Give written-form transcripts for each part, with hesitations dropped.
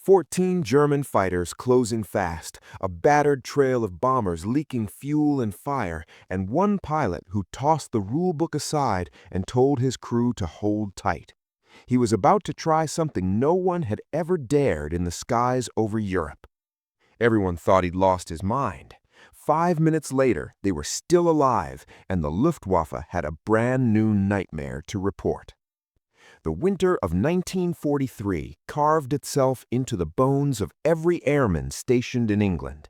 14 German fighters closing fast, a battered trail of bombers leaking fuel and fire, and one pilot who tossed the rulebook aside and told his crew to hold tight. He was about to try something no one had ever dared in the skies over Europe. Everyone thought he'd lost his mind. 5 minutes later, they were still alive, and the Luftwaffe had a brand new nightmare to report. The winter of 1943 carved itself into the bones of every airman stationed in England.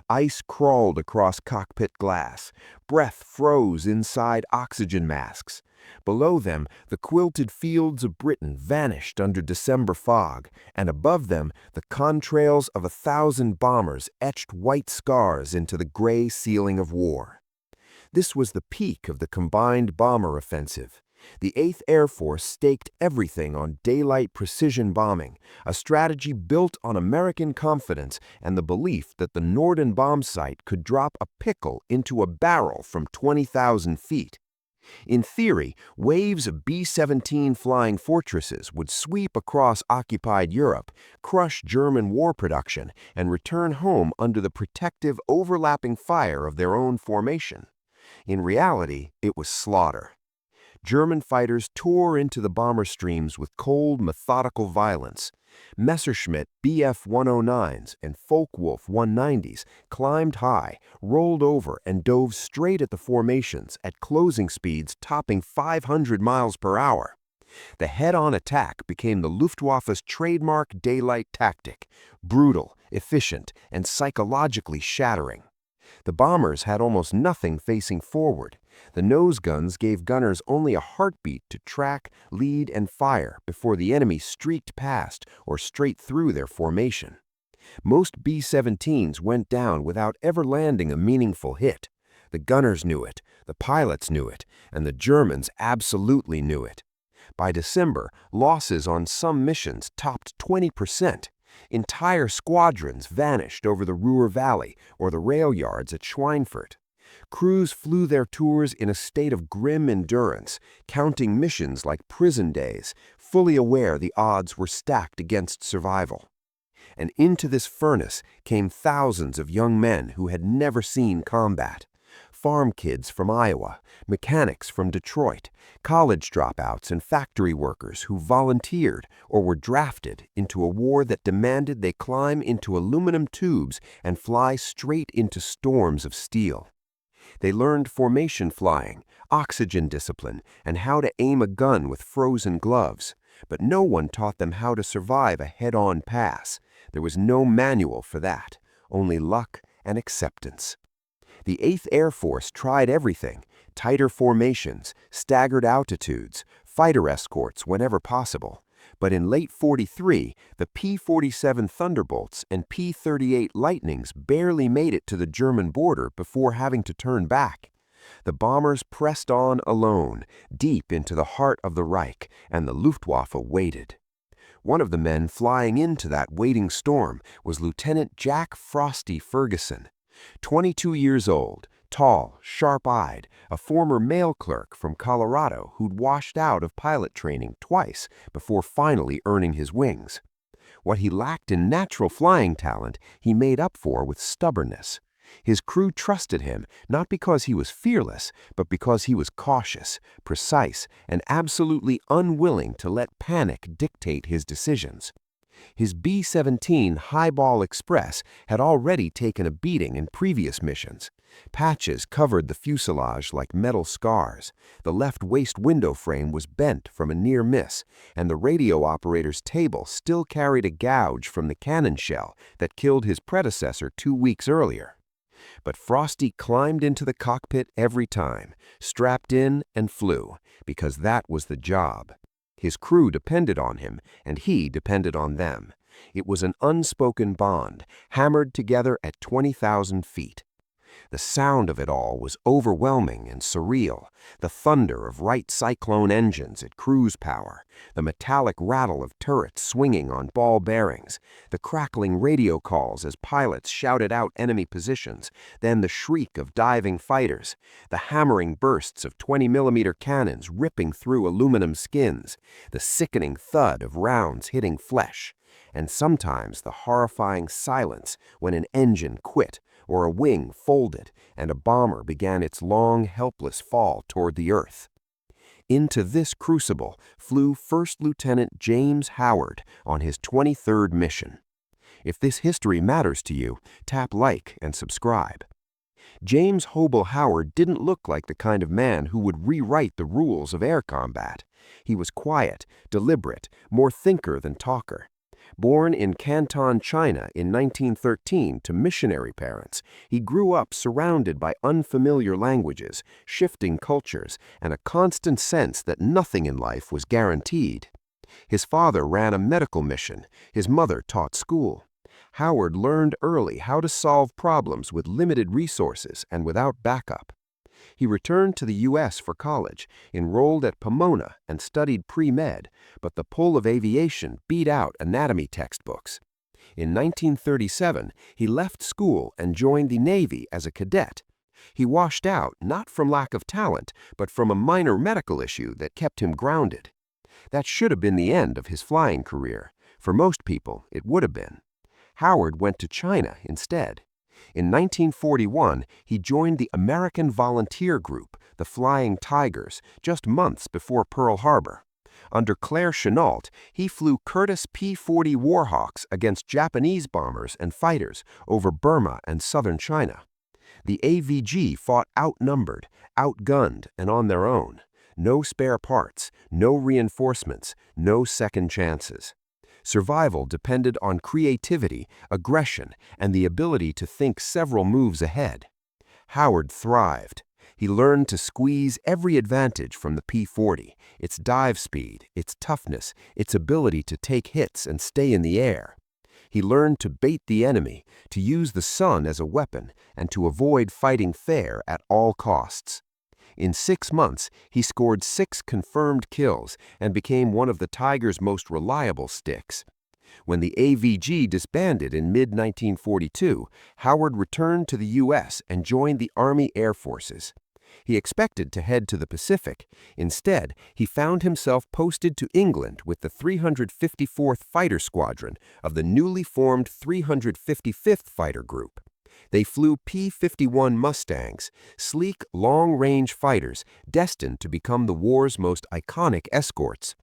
Ice crawled across cockpit glass. Breath froze inside oxygen masks. Below them, the quilted fields of Britain vanished under December fog, and above them, the contrails of 1,000 bombers etched white scars into the gray ceiling of war. This was the peak of the combined bomber offensive. The 8th Air Force staked everything on daylight precision bombing, a strategy built on American confidence and the belief that the Norden bomb site could drop a pickle into a barrel from 20,000 feet. In theory, waves of B-17 flying fortresses would sweep across occupied Europe, crush German war production, and return home under the protective overlapping fire of their own formation. In reality, it was slaughter. German fighters tore into the bomber streams with cold, methodical violence. Messerschmitt Bf-109s and Focke-Wulf 190s climbed high, rolled over, and dove straight at the formations at closing speeds topping 500 miles per hour. The head-on attack became the Luftwaffe's trademark daylight tactic, brutal, efficient, and psychologically shattering. The bombers had almost nothing facing forward. The nose guns gave gunners only a heartbeat to track, lead, and fire before the enemy streaked past or straight through their formation. Most B-17s went down without ever landing a meaningful hit. The gunners knew it, the pilots knew it, and the Germans absolutely knew it. By December, losses on some missions topped 20%. Entire squadrons vanished over the Ruhr Valley or the rail yards at Schweinfurt. Crews flew their tours in a state of grim endurance, counting missions like prison days, fully aware the odds were stacked against survival. And into this furnace came thousands of young men who had never seen combat. Farm kids from Iowa, mechanics from Detroit, college dropouts and factory workers who volunteered or were drafted into a war that demanded they climb into aluminum tubes and fly straight into storms of steel. They learned formation flying, oxygen discipline, and how to aim a gun with frozen gloves. But no one taught them how to survive a head-on pass. There was no manual for that, only luck and acceptance. The 8th Air Force tried everything: tighter formations, staggered altitudes, fighter escorts whenever possible. But in late '43, the P-47 Thunderbolts and P-38 Lightnings barely made it to the German border before having to turn back. The bombers pressed on alone, deep into the heart of the Reich, and the Luftwaffe waited. One of the men flying into that waiting storm was Lieutenant Jack "Frosty" Ferguson. 22 years old, tall, sharp-eyed, a former mail clerk from Colorado who'd washed out of pilot training twice before finally earning his wings. What he lacked in natural flying talent, he made up for with stubbornness. His crew trusted him not because he was fearless, but because he was cautious, precise, and absolutely unwilling to let panic dictate his decisions. His B-17 Highball Express had already taken a beating in previous missions. Patches covered the fuselage like metal scars. The left waist window frame was bent from a near miss, and the radio operator's table still carried a gouge from the cannon shell that killed his predecessor 2 weeks earlier. But Frosty climbed into the cockpit every time, strapped in and flew, because that was the job. His crew depended on him, and he depended on them. It was an unspoken bond, hammered together at 20,000 feet. The sound of it all was overwhelming and surreal. The thunder of Wright Cyclone engines at cruise power, the metallic rattle of turrets swinging on ball bearings, the crackling radio calls as pilots shouted out enemy positions, then the shriek of diving fighters, the hammering bursts of 20mm cannons ripping through aluminum skins, the sickening thud of rounds hitting flesh. and sometimes the horrifying silence when an engine quit or a wing folded and a bomber began its long, helpless fall toward the earth. Into this crucible flew First Lieutenant James Howard on his 23rd mission. If this history matters to you, tap like and subscribe. James Hobel Howard didn't look like the kind of man who would rewrite the rules of air combat. He was quiet, deliberate, more thinker than talker. Born in Canton, China in 1913 to missionary parents, he grew up surrounded by unfamiliar languages, shifting cultures, and a constant sense that nothing in life was guaranteed. His father ran a medical mission. His mother taught school. Howard learned early how to solve problems with limited resources and without backup. He returned to the U.S. for college, enrolled at Pomona, and studied pre-med, but the pull of aviation beat out anatomy textbooks. In 1937, he left school and joined the Navy as a cadet. He washed out not from lack of talent, but from a minor medical issue that kept him grounded. That should have been the end of his flying career. For most people, it would have been. Howard went to China instead. In 1941, he joined the American Volunteer Group, the Flying Tigers, just months before Pearl Harbor. Under Claire Chennault, he flew Curtiss P-40 Warhawks against Japanese bombers and fighters over Burma and southern China. The AVG fought outnumbered, outgunned, and on their own. No spare parts, no reinforcements, no second chances. Survival depended on creativity, aggression, and the ability to think several moves ahead. Howard thrived. He learned to squeeze every advantage from the P-40, its dive speed, its toughness, its ability to take hits and stay in the air. He learned to bait the enemy, to use the sun as a weapon, and to avoid fighting fair at all costs. In 6 months, he scored 6 confirmed kills and became one of the Tigers' most reliable sticks. When the AVG disbanded in mid-1942, Howard returned to the U.S. and joined the Army Air Forces. He expected to head to the Pacific. Instead, he found himself posted to England with the 354th Fighter Squadron of the newly formed 355th Fighter Group. They flew P-51 Mustangs, sleek, long-range fighters destined to become the war's most iconic escorts.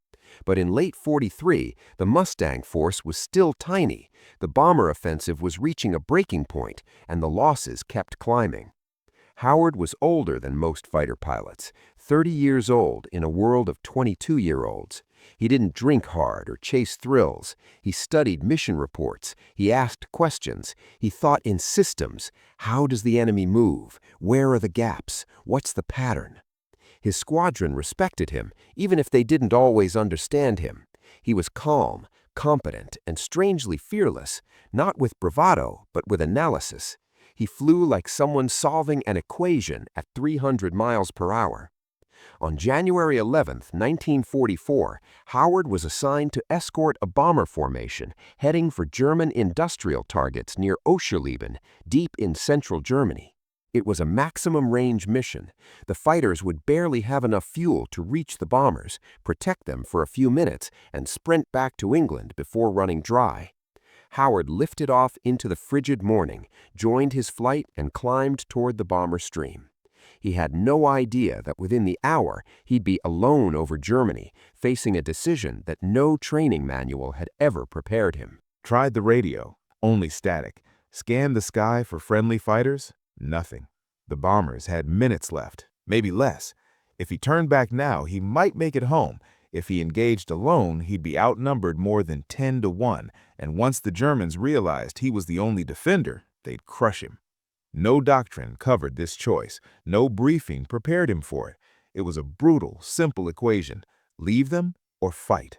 But in late '43, the Mustang force was still tiny, the bomber offensive was reaching a breaking point, and the losses kept climbing. Howard was older than most fighter pilots, 30 years old in a world of 22-year-olds. He didn't drink hard or chase thrills. He studied mission reports. He asked questions. He thought in systems. How does the enemy move? Where are the gaps? What's the pattern? His squadron respected him, even if they didn't always understand him. He was calm, competent, and strangely fearless, not with bravado, but with analysis. He flew like someone solving an equation at 300 miles per hour. On January 11, 1944, Howard was assigned to escort a bomber formation heading for German industrial targets near Oscherleben, deep in central Germany. It was a maximum-range mission. The fighters would barely have enough fuel to reach the bombers, protect them for a few minutes, and sprint back to England before running dry. Howard lifted off into the frigid morning, joined his flight, and climbed toward the bomber stream. He had no idea that within the hour he'd be alone over Germany, facing a decision that no training manual had ever prepared him. Tried the radio, only static. Scanned the sky for friendly fighters, nothing. The bombers had minutes left, maybe less. If he turned back now, he might make it home. If he engaged alone, he'd be outnumbered more than 10 to 1, and once the Germans realized he was the only defender, they'd crush him. No doctrine covered this choice. No briefing prepared him for it. It was a brutal, simple equation. Leave them or fight.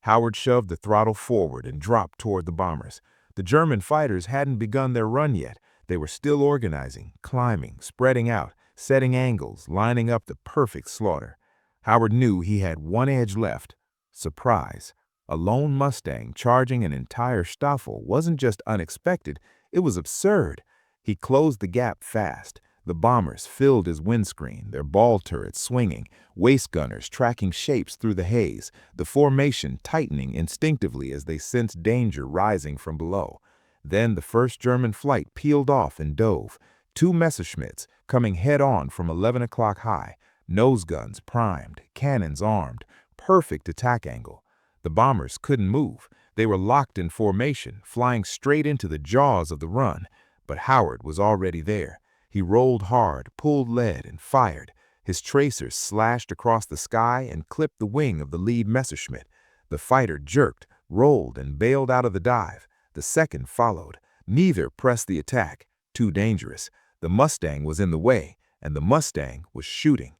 Howard shoved the throttle forward and dropped toward the bombers. The German fighters hadn't begun their run yet. They were still organizing, climbing, spreading out, setting angles, lining up the perfect slaughter. Howard knew he had one edge left: surprise. A lone Mustang charging an entire Staffel wasn't just unexpected, it was absurd. He closed the gap fast. The bombers filled his windscreen, their ball turrets swinging, waist gunners tracking shapes through the haze, the formation tightening instinctively as they sensed danger rising from below. Then the first German flight peeled off and dove. Two Messerschmitts coming head-on from 11 o'clock high, nose guns primed, cannons armed, perfect attack angle. The bombers couldn't move. They were locked in formation, flying straight into the jaws of the run. But Howard was already there. He rolled hard, pulled lead, and fired. His tracers slashed across the sky and clipped the wing of the lead Messerschmitt. The fighter jerked, rolled, and bailed out of the dive. The second followed. Neither pressed the attack. Too dangerous. The Mustang was in the way, and the Mustang was shooting.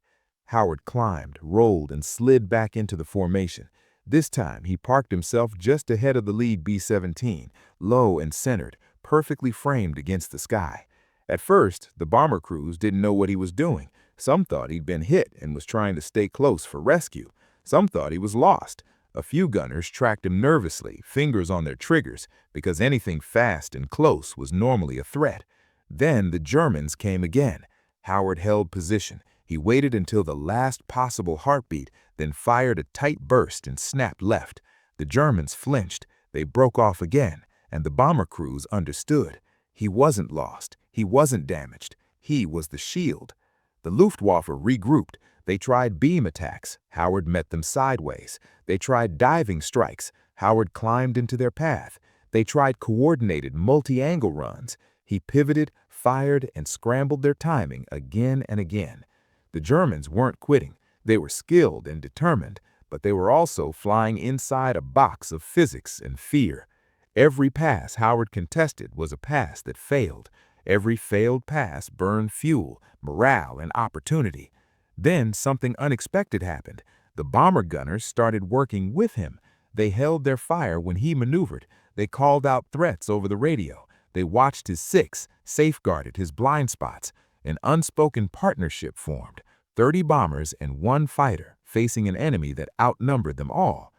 Howard climbed, rolled, and slid back into the formation. This time, he parked himself just ahead of the lead B-17, low and centered, perfectly framed against the sky. At first, the bomber crews didn't know what he was doing. Some thought he'd been hit and was trying to stay close for rescue. Some thought he was lost. A few gunners tracked him nervously, fingers on their triggers, because anything fast and close was normally a threat. Then the Germans came again. Howard held position. He waited until the last possible heartbeat, then fired a tight burst and snapped left. The Germans flinched. They broke off again, and the bomber crews understood. He wasn't lost. He wasn't damaged. He was the shield. The Luftwaffe regrouped. They tried beam attacks. Howard met them sideways. They tried diving strikes. Howard climbed into their path. They tried coordinated multi-angle runs. He pivoted, fired, and scrambled their timing again and again. The Germans weren't quitting. They were skilled and determined, but they were also flying inside a box of physics and fear. Every pass Howard contested was a pass that failed. Every failed pass burned fuel, morale, and opportunity. Then something unexpected happened. The bomber gunners started working with him. They held their fire when he maneuvered. They called out threats over the radio. They watched his six, safeguarded his blind spots. An unspoken partnership formed. 30 bombers and 1 fighter facing an enemy that outnumbered them all.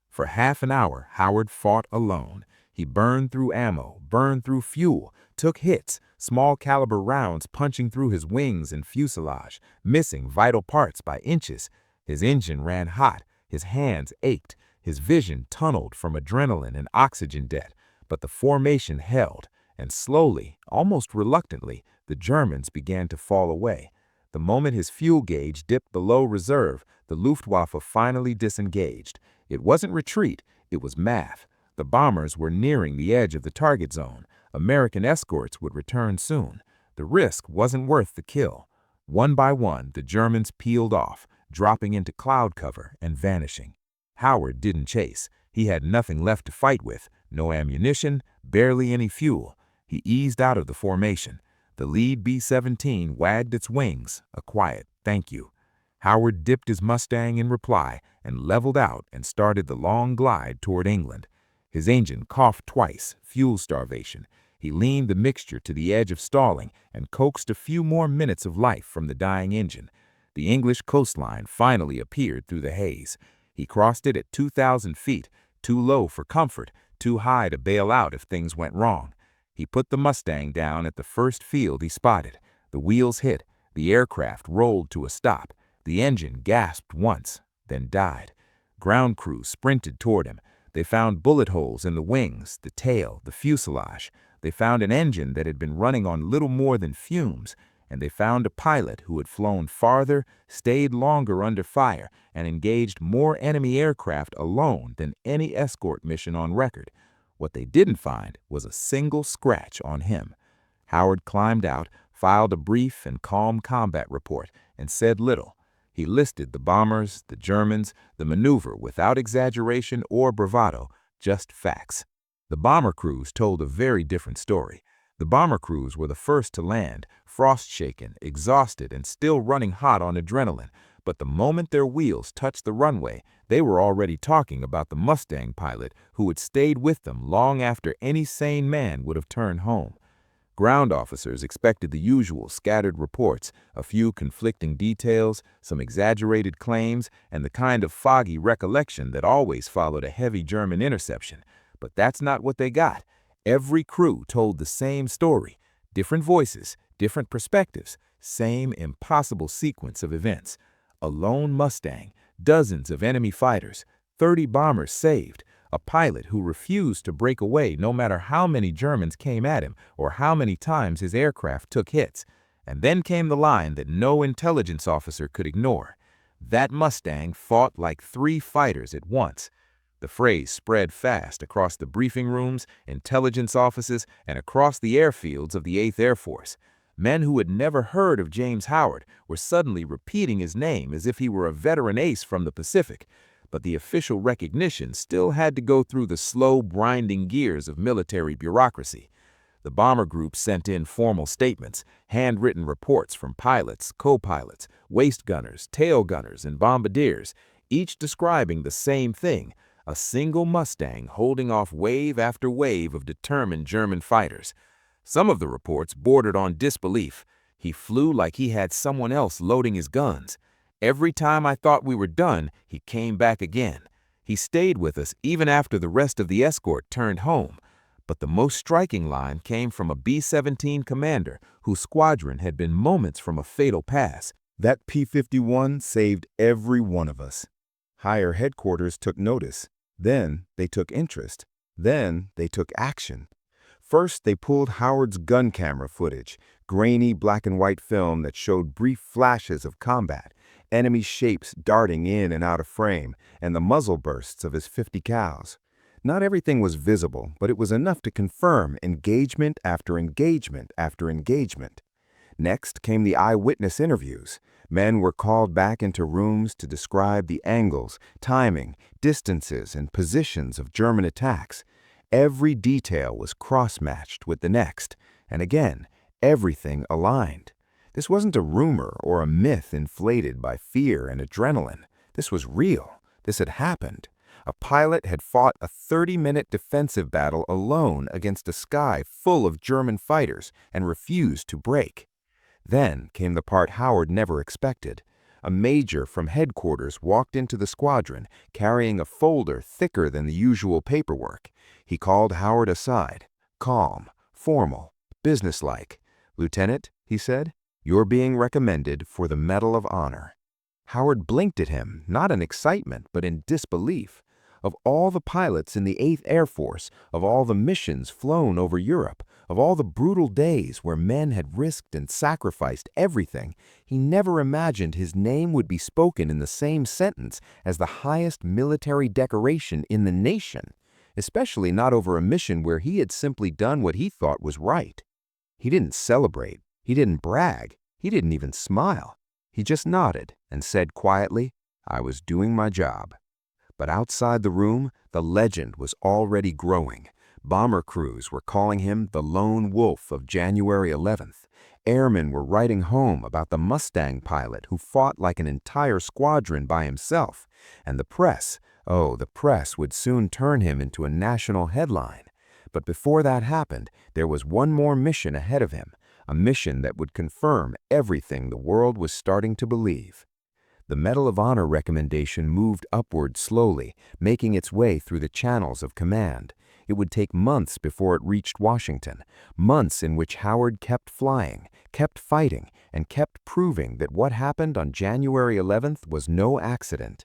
For half an hour, Howard fought alone. He burned through ammo, burned through fuel, took hits, small caliber rounds punching through his wings and fuselage, missing vital parts by inches. His engine ran hot, his hands ached, his vision tunneled from adrenaline and oxygen debt. But the formation held, and slowly, almost reluctantly, the Germans began to fall away. The moment his fuel gauge dipped below reserve, the Luftwaffe finally disengaged. It wasn't retreat, it was math. The bombers were nearing the edge of the target zone. American escorts would return soon. The risk wasn't worth the kill. One by one, the Germans peeled off, dropping into cloud cover and vanishing. Howard didn't chase. He had nothing left to fight with, no ammunition, barely any fuel. He eased out of the formation. The lead B-17 wagged its wings, a quiet thank you. Howard dipped his Mustang in reply and leveled out and started the long glide toward England. His engine coughed twice, fuel starvation. He leaned the mixture to the edge of stalling and coaxed a few more minutes of life from the dying engine. The English coastline finally appeared through the haze. He crossed it at 2,000 feet, too low for comfort, too high to bail out if things went wrong. He put the Mustang down at the first field he spotted. The wheels hit. The aircraft rolled to a stop. The engine gasped once, then died. Ground crews sprinted toward him. They found bullet holes in the wings, the tail, the fuselage. They found an engine that had been running on little more than fumes. And they found a pilot who had flown farther, stayed longer under fire, and engaged more enemy aircraft alone than any escort mission on record. What they didn't find was a single scratch on him. Howard climbed out, filed a brief and calm combat report, and said little. He listed the bombers, the Germans, the maneuver without exaggeration or bravado, just facts. The bomber crews told a very different story. The bomber crews were the first to land, frost-shaken, exhausted, and still running hot on adrenaline. But the moment their wheels touched the runway, they were already talking about the Mustang pilot who had stayed with them long after any sane man would have turned home. Ground officers expected the usual scattered reports, a few conflicting details, some exaggerated claims, and the kind of foggy recollection that always followed a heavy German interception. But that's not what they got. Every crew told the same story. Different voices, different perspectives, Same impossible sequence of events. A lone Mustang, dozens of enemy fighters, 30 bombers saved, a pilot who refused to break away no matter how many Germans came at him or how many times his aircraft took hits. And then came the line that no intelligence officer could ignore. That Mustang fought like 3 fighters at once. The phrase spread fast across the briefing rooms, intelligence offices, and across the airfields of the 8th Air Force. Men who had never heard of James Howard were suddenly repeating his name as if he were a veteran ace from the Pacific. But the official recognition still had to go through the slow, grinding gears of military bureaucracy. The bomber group sent in formal statements, handwritten reports from pilots, co-pilots, waist gunners, tail gunners, and bombardiers, each describing the same thing: a single Mustang holding off wave after wave of determined German fighters. Some of the reports bordered on disbelief. He flew like he had someone else loading his guns. Every time I thought we were done, he came back again. He stayed with us even after the rest of the escort turned home. But the most striking line came from a B-17 commander whose squadron had been moments from a fatal pass. That P-51 saved every one of us. Higher headquarters took notice. Then they took interest. Then they took action. First, they pulled Howard's gun camera footage, grainy black and white film that showed brief flashes of combat, enemy shapes darting in and out of frame, and the muzzle bursts of his 50 cals. Not everything was visible, but it was enough to confirm engagement after engagement after engagement. Next came the eyewitness interviews. Men were called back into rooms to describe the angles, timing, distances, and positions of German attacks. Every detail was cross-matched with the next, and again, everything aligned. This wasn't a rumor or a myth inflated by fear and adrenaline. This was real. This had happened. A pilot had fought a 30-minute defensive battle alone against a sky full of German fighters and refused to break. Then came the part Howard never expected. A major from headquarters walked into the squadron, carrying a folder thicker than the usual paperwork. He called Howard aside, calm, formal, businesslike. "Lieutenant," he said, "you're being recommended for the Medal of Honor." Howard blinked at him, not in excitement, but in disbelief. Of all the pilots in the 8th Air Force, of all the missions flown over Europe, of all the brutal days where men had risked and sacrificed everything, he never imagined his name would be spoken in the same sentence as the highest military decoration in the nation, especially not over a mission where he had simply done what he thought was right. He didn't celebrate. He didn't brag. He didn't even smile. He just nodded and said quietly, "I was doing my job." But outside the room, the legend was already growing. Bomber crews were calling him the Lone Wolf of January 11th. Airmen were writing home about the Mustang pilot who fought like an entire squadron by himself. And the press, oh, the press would soon turn him into a national headline. But before that happened, there was one more mission ahead of him, a mission that would confirm everything the world was starting to believe. The Medal of Honor recommendation moved upward slowly, making its way through the channels of command. It would take months before it reached Washington, months in which Howard kept flying, kept fighting, and kept proving that what happened on January 11th was no accident.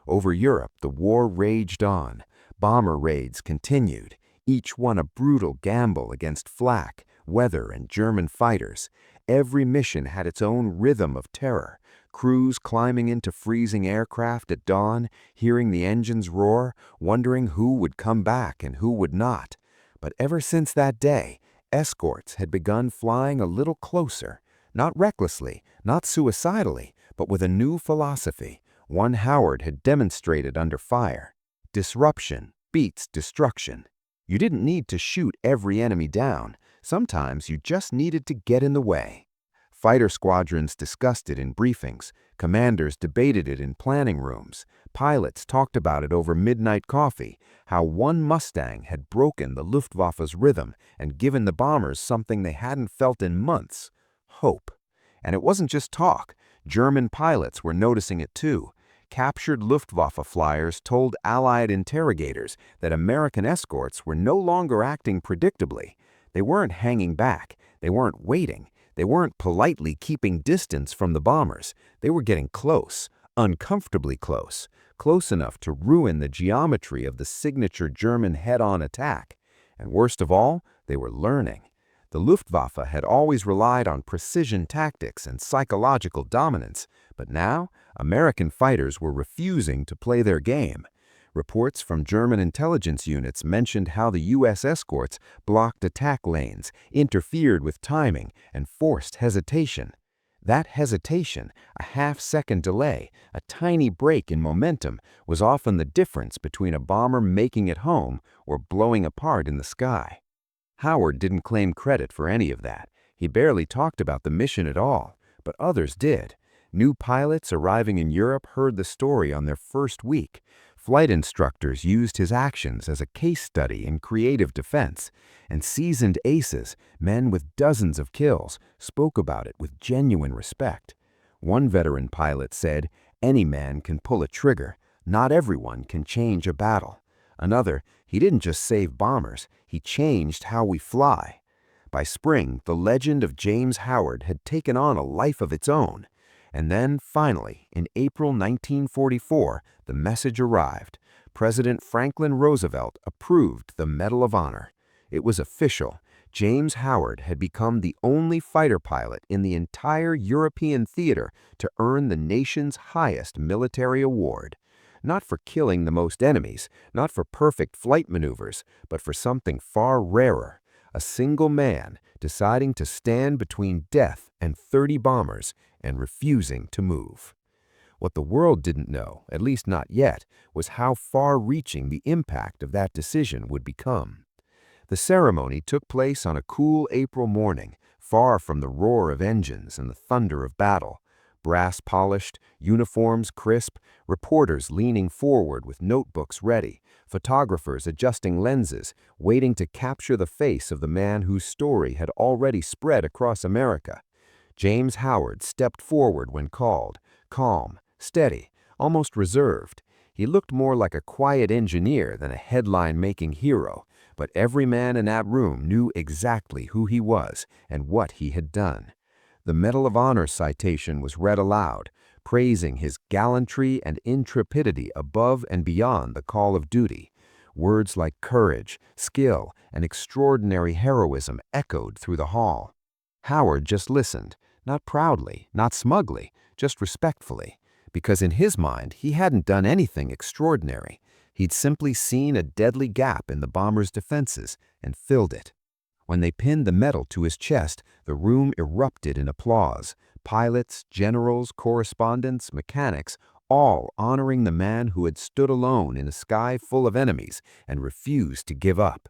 Over Europe, the war raged on. Bomber raids continued, each one a brutal gamble against flak, weather, and German fighters. Every mission had its own rhythm of terror. Crews climbing into freezing aircraft at dawn, hearing the engines roar, wondering who would come back and who would not. But ever since that day, escorts had begun flying a little closer, not recklessly, not suicidally, but with a new philosophy, one Howard had demonstrated under fire. Disruption beats destruction. You didn't need to shoot every enemy down. Sometimes you just needed to get in the way. Fighter squadrons discussed it in briefings. Commanders debated it in planning rooms. Pilots talked about it over midnight coffee, how one Mustang had broken the Luftwaffe's rhythm and given the bombers something they hadn't felt in months: hope. And it wasn't just talk. German pilots were noticing it too. Captured Luftwaffe flyers told Allied interrogators that American escorts were no longer acting predictably. They weren't hanging back. They weren't waiting. They weren't politely keeping distance from the bombers. They were getting close, uncomfortably close, close enough to ruin the geometry of the signature German head-on attack. And worst of all, they were learning. The Luftwaffe had always relied on precision tactics and psychological dominance, but now American fighters were refusing to play their game. Reports from German intelligence units mentioned how the U.S. escorts blocked attack lanes, interfered with timing, and forced hesitation. That hesitation, a half-second delay, a tiny break in momentum, was often the difference between a bomber making it home or blowing apart in the sky. Howard didn't claim credit for any of that. He barely talked about the mission at all, but others did. New pilots arriving in Europe heard the story on their first week. Flight instructors used his actions as a case study in creative defense, and seasoned aces, men with dozens of kills, spoke about it with genuine respect. One veteran pilot said, "Any man can pull a trigger. Not everyone can change a battle." Another, "He didn't just save bombers, he changed how we fly." By spring, the legend of James Howard had taken on a life of its own. And then, finally, in April 1944, the message arrived. President Franklin Roosevelt approved the Medal of Honor. It was official. James Howard had become the only fighter pilot in the entire European theater to earn the nation's highest military award. Not for killing the most enemies, not for perfect flight maneuvers, but for something far rarer. A single man deciding to stand between death and 30 bombers and refusing to move. What the world didn't know, at least not yet, was how far-reaching the impact of that decision would become. The ceremony took place on a cool April morning, far from the roar of engines and the thunder of battle. Brass-polished, uniforms crisp, reporters leaning forward with notebooks ready, photographers adjusting lenses, waiting to capture the face of the man whose story had already spread across America. James Howard stepped forward when called, calm, steady, almost reserved. He looked more like a quiet engineer than a headline-making hero, but every man in that room knew exactly who he was and what he had done. The Medal of Honor citation was read aloud, praising his gallantry and intrepidity above and beyond the call of duty. Words like courage, skill, and extraordinary heroism echoed through the hall. Howard just listened, not proudly, not smugly, just respectfully, because in his mind he hadn't done anything extraordinary. He'd simply seen a deadly gap in the bombers' defenses and filled it. When they pinned the medal to his chest, the room erupted in applause. Pilots, generals, correspondents, mechanics, all honoring the man who had stood alone in a sky full of enemies and refused to give up.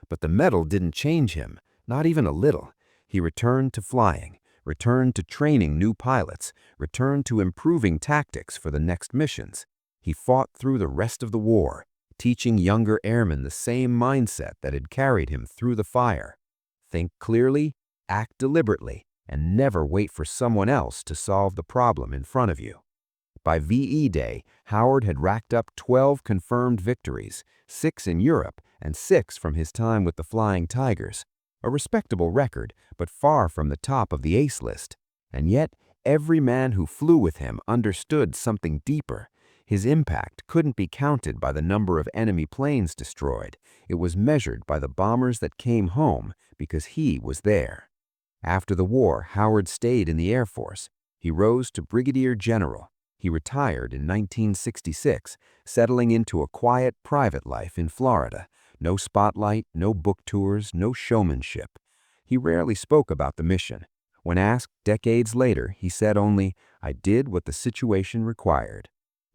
But the medal didn't change him, not even a little. He returned to flying, returned to training new pilots, returned to improving tactics for the next missions. He fought through the rest of the war, teaching younger airmen the same mindset that had carried him through the fire. Think clearly, act deliberately, and never wait for someone else to solve the problem in front of you. By VE Day, Howard had racked up 12 confirmed victories, 6 in Europe and 6 from his time with the Flying Tigers. A respectable record, but far from the top of the ace list. And yet, every man who flew with him understood something deeper. His impact couldn't be counted by the number of enemy planes destroyed. It was measured by the bombers that came home because he was there. After the war, Howard stayed in the Air Force. He rose to brigadier general. He retired in 1966, settling into a quiet private life in Florida. No spotlight, no book tours, no showmanship. He rarely spoke about the mission. When asked decades later, he said only, "I did what the situation required."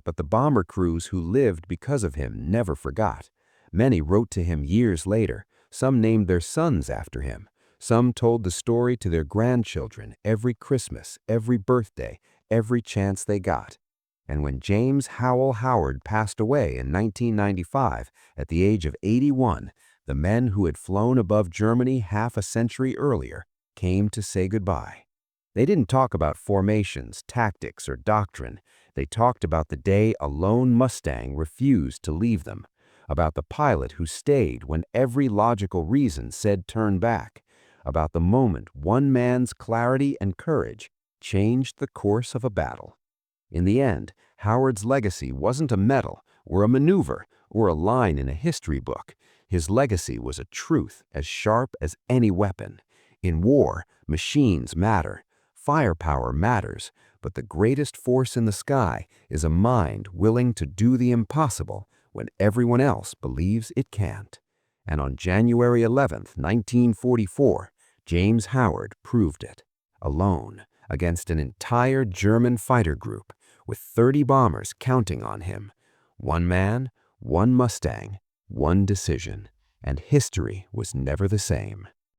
But the bomber crews who lived because of him never forgot. Many wrote to him years later. Some named their sons after him. Some told the story to their grandchildren every Christmas, every birthday, every chance they got. And when James Howell Howard passed away in 1995 at the age of 81, the men who had flown above Germany half a century earlier came to say goodbye. They didn't talk about formations, tactics, or doctrine. They talked about the day a lone Mustang refused to leave them, about the pilot who stayed when every logical reason said turn back, about the moment one man's clarity and courage changed the course of a battle. In the end, Howard's legacy wasn't a medal or a maneuver or a line in a history book. His legacy was a truth as sharp as any weapon. In war, machines matter, firepower matters, but the greatest force in the sky is a mind willing to do the impossible when everyone else believes it can't. And on January 11th, 1944, James Howard proved it, alone against an entire German fighter group with 30 bombers counting on him. One man, one Mustang, one decision, and history was never the same.